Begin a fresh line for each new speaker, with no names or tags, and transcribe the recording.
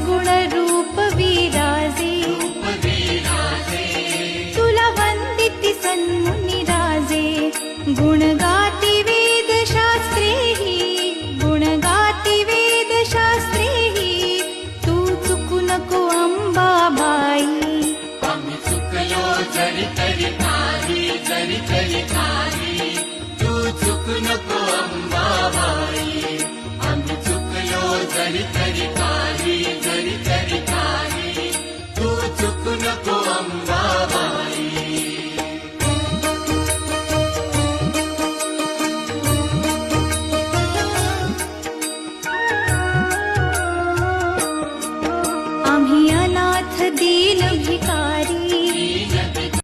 सगुण रूप विराजे तुला वंदिती सन्मुनी राजे गुण गाती वेद शास्त्रेहि गुण गाती वेद शास्त्रेहि तू चुकू नको अंबाबाई
आम्ही चुकलो जरी तरी काही तू चुकू नको अंबाबाई आम्ही चुकलो जरी तरी काही तू चुकू नको अंबाबाई